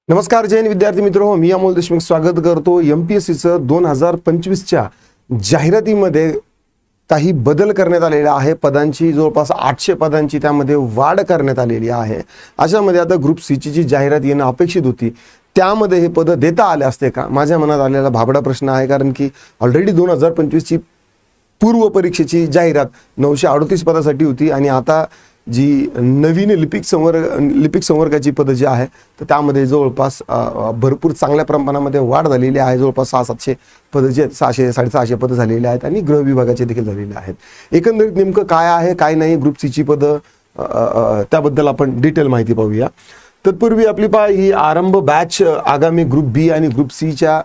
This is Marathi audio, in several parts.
नमस्कार जैन विद्यार्थी मित्रो, मी अमोल देशमुख स्वागत करतो. MPSCचं 2025च्या जाहिरातीमध्ये काही बदल करण्यात आलेला आहे. पदांची जवळपास 800 पदांची त्यामध्ये वाढ करण्यात आलेली आहे. अशामध्ये आता ग्रुप सी ची जी जाहिरात येणं अपेक्षित होती त्यामध्ये हे पद देता आले असते का, माझ्या मनात आलेला भाबडा प्रश्न आहे. कारण की ऑलरेडी 2025ची पूर्व परीक्षेची जाहिरात 938 पदासाठी होती आणि आता जी नवीन लिपिक संवर्गाची पदं जी आहे तर त्यामध्ये जवळपास भरपूर चांगल्या प्रमाणामध्ये वाढ झालेली आहे. जवळपास 600-700 पदं जे 600-650 पदं झालेली आहेत आणि गृह विभागाचे देखील झालेले आहेत. एकंदरीत नेमकं काय आहे काय नाही ग्रुप सीची पदं त्याबद्दल आपण डिटेल माहिती पाहूया. तत्पूर्वी आपली ही आरंभ बॅच आगामी ग्रुप बी आणि ग्रुप सीच्या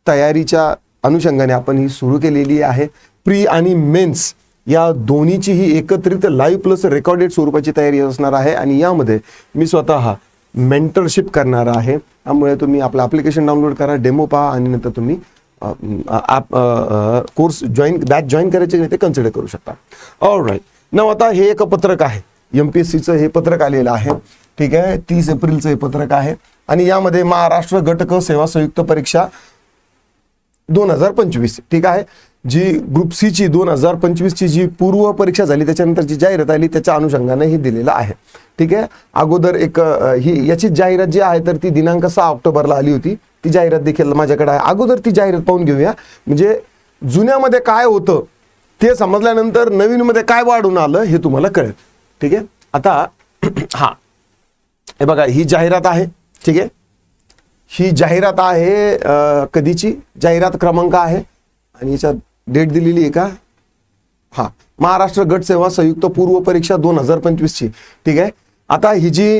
तयारीच्या अनुषंगाने आपण ही सुरू केलेली आहे. प्री आणि मेन्स या दोन्हीची ही एकत्रित लाईव्ह प्लस रेकॉर्डेड स्वरूपाची तयारी असणार आहे आणि यामध्ये मी स्वतः मेंटरशिप करणार आहे. त्यामुळे तुम्ही आपलं ॲप्लिकेशन डाउनलोड करा, डेमो पहा आणि नंतर तुम्ही कोर्स बॅच जॉईन करायचे ते कन्सिडर करू शकता. ऑलराईट, नाव आता हे एक पत्रक आहे. MPSCचं हे पत्रक आलेलं आहे. ठीक आहे, 30 एप्रिलचं हे पत्रक आहे आणि यामध्ये महाराष्ट्र गट क सेवा संयुक्त परीक्षा 2025 ठीक आहे, जी ग्रुप सी ची 2025ची जी पूर्व परीक्षा झाली त्याच्यानंतर जी जाहिरात आली त्याच्या अनुषंगाने ही दिलेलं आहे. ठीक आहे, अगोदर एक ही याची जाहिरात जी आहे तर ती दिनांक 6 ऑक्टोबरला आली होती. ती जाहिरात देखील माझ्याकडे आहे. अगोदर ती जाहिरात पाहून घेऊया, म्हणजे जुन्यामध्ये काय होतं ते समजल्यानंतर नवीनमध्ये काय वाढून आलं हे तुम्हाला कळेल. ठीक आहे, आता हे बघा ही जाहिरात आहे. ठीक आहे, ही जाहिरात आहे कधीची जाहिरात क्रमांक आहे आणि याच्यात डेट दिलेली आहे का, महाराष्ट्र गट सेवा संयुक्त पूर्व परीक्षा 2025ची. ठीक आहे, आता ही जी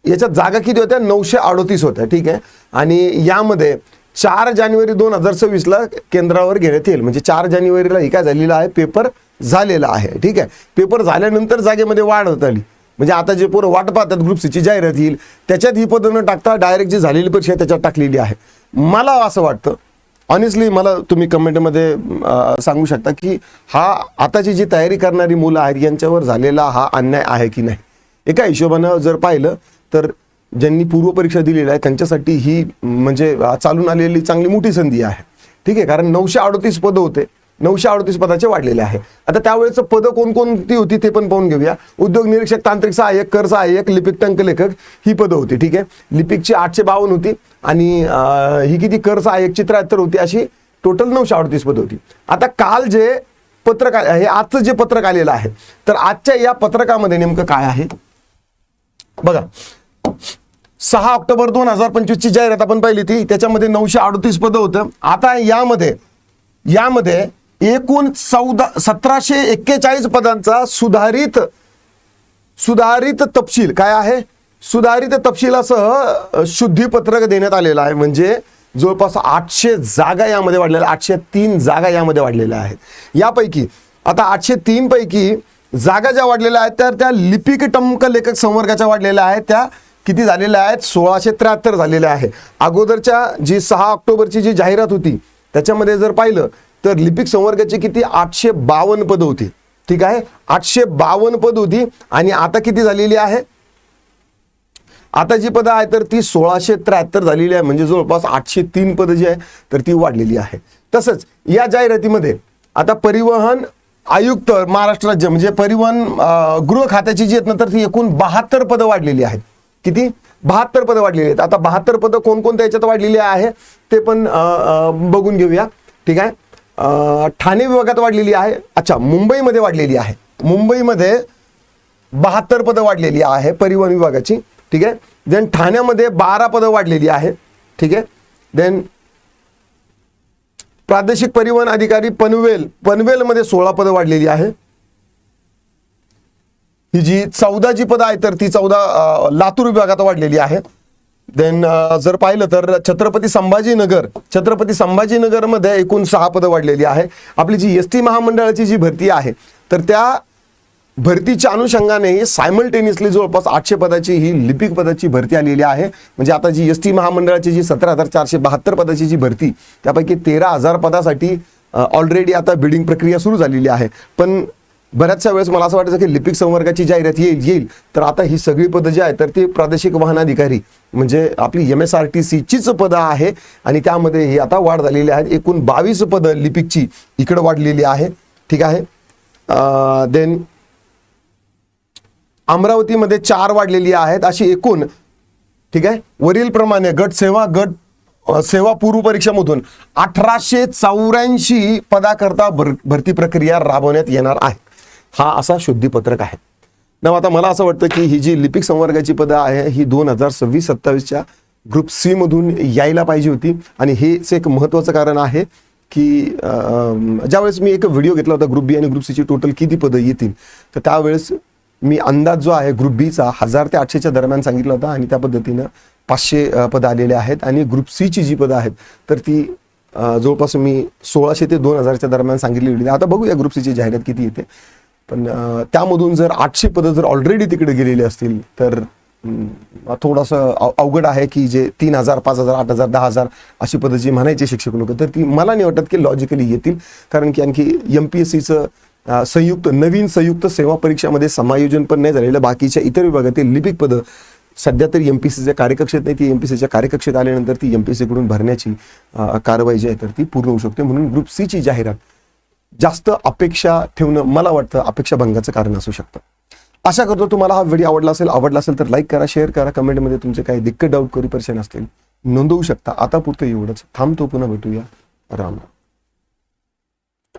याच्यात जागा किती होत्या 938 होत्या. ठीक आहे, आणि यामध्ये 4 जानेवारी 2026ला केंद्रावर घेण्यात येईल. म्हणजे 4 जानेवारीला ही काय झालेलं आहे, पेपर झालेला आहे. ठीक आहे, पेपर झाल्यानंतर जागेमध्ये वाढ होत आली. म्हणजे आता जे पोरं वाट पाहतात ग्रुप सीची जाहिरात येईल त्याच्यात ही पदं न टाकता डायरेक्ट जी झालेली परीक्षा त्याच्यात टाकलेली आहे. मला असं वाटतं ऑनेस्टली, मला तुम्ही कमेंटमध्ये सांगू शकता की आताची जी तयारी करणारी मुलं आहेत यांच्यावर झालेला हा अन्याय आहे की नाही. एका हिशोबानं जर पाहिलं तर ज्यांनी पूर्व परीक्षा दिलेली आहे त्यांच्यासाठी ही म्हणजे चालून आलेली चांगली मोठी संधी आहे. ठीक आहे, कारण 938 पदं होते, 938 पदाचे वाढलेले आहे. आता त्यावेळेचं पदं कोणकोणती होती ते पण पाहून घेऊया. उद्योग निरीक्षक, तांत्रिक सहाय्यक, कर सहाय्यक, लिपिक, टंकलेखक ही पदं होती. ठीक आहे, लिपिकची 852 होती आणि ही किती कर सहाय्यकची 73 होती, अशी टोटल 938 पदं होती. आता काल जे पत्रक हे आजचं जे पत्रक आलेलं आहे तर आजच्या या पत्रकामध्ये नेमकं काय आहे बघा. 6 ऑक्टोबर 2025ची जाहिरात आपण पाहिली ती, त्याच्यामध्ये 938 पदं होतं. आता यामध्ये एकूण 1741 पदांचा सुधारित तपशील काय आहे, सुधारित तपशिलासह शुद्धीपत्रक देण्यात आलेलं आहे. म्हणजे जवळपास 800 जागा यामध्ये वाढलेल्या, 803 जागा यामध्ये वाढलेल्या आहेत. यापैकी आता 803 पैकी जागा ज्या वाढलेल्या आहेत त्या लिपिक टंक लेखक संवर्गाच्या वाढलेल्या आहेत. त्या किती झालेल्या आहेत, 1673 झालेल्या आहे. अगोदरच्या जी 6 ऑक्टोबरची जी जाहिरात होती त्याच्यामध्ये जर पाहिलं तर लिपिक संवर्गाची किती 852 पदं होती. ठीक आहे, 852 पद होती आणि आता किती झालेली आहे, आता जी पदं आहे तर ती 1673 झालेली आहे. म्हणजे जवळपास 803 पदं जी आहे तर ती वाढलेली आहे. तसंच या जाहिरातीमध्ये आता परिवहन आयुक्त महाराष्ट्र राज्य म्हणजे परिवहन गृह खात्याची जी आहेत ना तर ती एकूण 72 पदं वाढलेली आहेत. किती, 72 पदं वाढलेली आहेत. आता 72 पदं कोणकोणत्या याच्यात वाढलेली आहे ते पण बघून घेऊया. ठीक आहे, ठाणे विभागात वाढलेली आहे. अच्छा, मुंबईमध्ये वाढलेली आहे. मुंबईमध्ये 72 पदं वाढलेली आहे परिवहन विभागाची. ठीक आहे, देन ठाण्यामध्ये 12 पदं वाढलेली आहे. ठीक आहे, देन प्रादेशिक परिवहन अधिकारी पनवेलमध्ये 16 पदं वाढलेली आहे. ही जी 14 जी पदं आहे तर ती 14 लातूर विभागात वाढलेली आहे. देन जर पाहिलं तर छत्रपती संभाजीनगरमध्ये एकूण 6 पदं वाढलेली आहे. आपली जी एसटी महामंडळाची जी भरती आहे तर त्या भरतीच्या अनुषंगाने सायमल्टेनियसली जवळपास 800 पदाची ही लिपिक पदाची भरती आलेली आहे. म्हणजे आता जी एसटी महामंडळाची जी 17,472 पदाची जी भरती त्यापैकी 13,000 पदासाठी ऑलरेडी आता बिडिंग प्रक्रिया सुरू झालेली आहे. पण बऱ्याचशा वेळेस मला असं वाटायचं की लिपिक संवर्गाची जाहिरात येईल तर आता ही सगळी पदं जी आहेत तर ती प्रादेशिक वाहन अधिकारी म्हणजे आपली MSRTCचीच पदं आहे आणि त्यामध्ये ही आता वाढ झालेली आहे. एकूण 22 पदं लिपिकची इकडे वाढलेली आहे. ठीक आहे. देन अमरावतीमध्ये 4 वाढलेली आहेत अशी एकूण. ठीक आहे. वरील प्रमाणे गट सेवा पूर्व परीक्षामधून 1884 पदाकरता भरती प्रक्रिया राबवण्यात येणार आहे. हा असा शुद्धीपत्रक आहे ना. आता मला असं वाटतं की ही जी लिपिक संवर्गाची पदं आहे ही 2026-27च्या ग्रुप सी मधून यायला पाहिजे होती आणि हेच एक महत्त्वाचं कारण आहे की ज्यावेळेस मी एक व्हिडिओ घेतला होता ग्रुप बी आणि ग्रुप सीची टोटल किती पदं येतील तर त्यावेळेस मी अंदाज जो आहे ग्रुप बीचा 1000 ते 800च्या दरम्यान सांगितला होता आणि त्या पद्धतीनं 500 पदं आलेले आहेत आणि ग्रुप सीची जी पदं आहेत तर ती जवळपास मी 1600 ते 2000च्या दरम्यान सांगितलेली. आता बघूया ग्रुप सीची जाहिरात किती येते. पण त्यामधून जर 800 पदं जर ऑलरेडी तिकडे गेलेली असतील तर थोडंसं अवघड आहे की जे 3000, 5000, 8000, 10000 अशी पदं जी म्हणायची शिक्षक लोक तर ती मला नाही वाटत की लॉजिकली येतील. कारण की आणखी MPSCचं नवीन संयुक्त सेवा परीक्षामध्ये समायोजन पण नाही झालेलं. बाकीच्या इतर विभागातील लिपिक पदं सध्या तरी MPSCच्या कार्यकक्षेत नाही. ती MPSCच्या कार्यकक्षेत आल्यानंतर ती MPSC कडून भरण्याची कारवाई जी आहे तर ती पूर्ण होऊ शकते. म्हणून ग्रुप सीची जाहिरात जास्त अपेक्षा ठेवणं मला वाटतं अपेक्षा भंगाचं कारण असू शकतं. आशा करतो तुम्हाला हा व्हिडिओ आवडला असेल तर लाईक करा, शेअर करा, कमेंटमध्ये तुमचे काही दिक्कत डाऊट क्वेरी परेशान असतील नोंदवू शकता. आता पुरतं एवढंच. थांबतो, पुन्हा भेटूया. राम.